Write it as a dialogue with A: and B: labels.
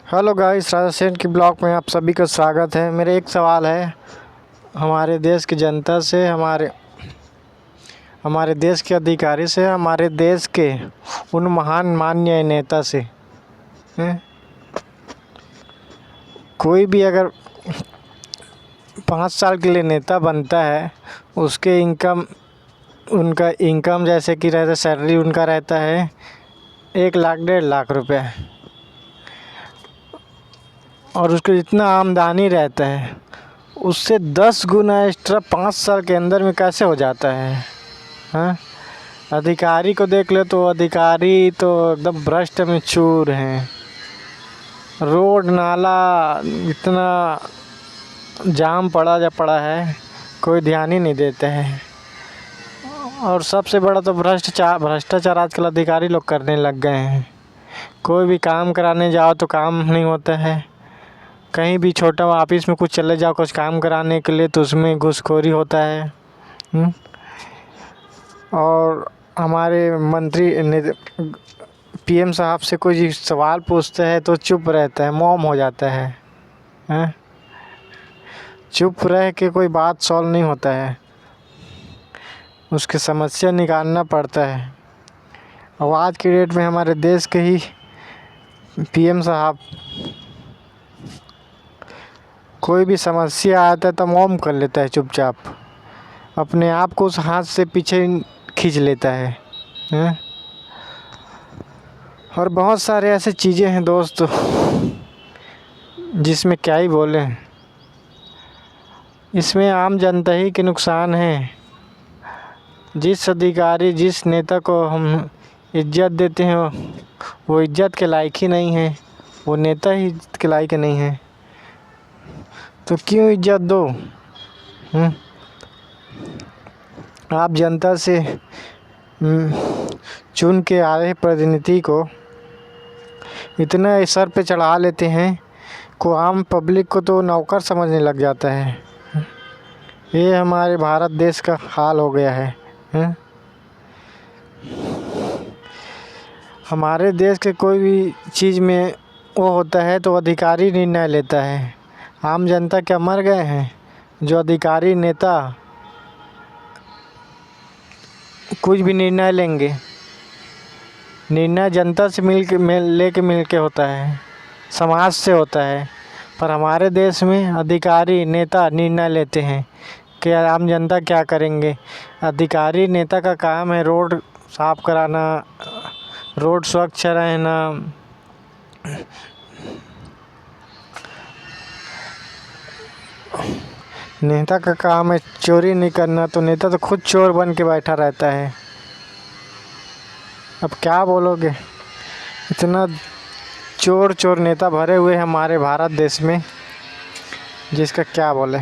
A: Hello guys, राजा सेन की blog में आप सभी का स्वागत है। मेरा एक सवाल है हमारे देश की जनता से, हमारे देश के अधिकारी से, हमारे देश के उन महान माननीय नेता से। हैं? कोई भी अगर 5 साल के लिए नेता बनता है, उसके उनका इनकम जैसे कि रहता, सैलरी उनका रहता है 1 लाख 1.5 लाख रुपये, और उसको जितना आमदनी रहता है उससे 10 गुना एक्स्ट्रा 5 साल के अंदर में कैसे हो जाता है। हाँ, अधिकारी को देख ले तो अधिकारी तो एकदम भ्रष्ट में चूर हैं। रोड नाला इतना जाम पड़ा है, कोई ध्यान ही नहीं देते हैं। और सबसे बड़ा तो भ्रष्टाचार आजकल अधिकारी लोग करने लग गए हैं। कोई भी काम कराने जाओ तो काम नहीं होता है। कहीं भी छोटा ऑफिस में कुछ चले जाओ कुछ काम कराने के लिए तो उसमें घूसखोरी होता है। और हमारे मंत्री पीएम साहब से कोई सवाल पूछते हैं तो चुप रहता है, मौन हो जाता है। हैं? चुप रह के कोई बात सॉल्व नहीं होता है, उसकी समस्या निकालना पड़ता है। और आज की डेट में हमारे देश के ही पीएम साहब कोई भी समस्या आता है तो मौन कर लेता है, चुपचाप अपने आप को उस हाथ से पीछे खींच लेता है। हैं? और बहुत सारे ऐसे चीज़ें हैं दोस्त जिसमें क्या ही बोलें। इसमें आम जनता ही के नुकसान है। जिस अधिकारी जिस नेता को हम इज्जत देते हैं वो इज्जत के लायक ही नहीं है, वो नेता ही इज्जत के लायक नहीं है, तो क्यों इज्जत दो। आप जनता से चुन के आए प्रतिनिधि को इतना सर पे चढ़ा लेते हैं को आम पब्लिक को तो नौकर समझने लग जाता है। ये हमारे भारत देश का हाल हो गया है। हमारे देश के कोई भी चीज़ में वो होता है तो अधिकारी निर्णय लेता है। आम जनता क्या मर गए हैं? जो अधिकारी नेता कुछ भी निर्णय लेंगे, निर्णय जनता से मिल के होता है, समाज से होता है। पर हमारे देश में अधिकारी नेता निर्णय लेते हैं कि आम जनता क्या करेंगे। अधिकारी नेता का काम है रोड साफ कराना, रोड स्वच्छ रहना, नेता का काम है चोरी नहीं करना, तो नेता तो खुद चोर बन के बैठा रहता है। अब क्या बोलोगे, इतना चोर नेता भरे हुए हैं हमारे भारत देश में, जिसका क्या बोले।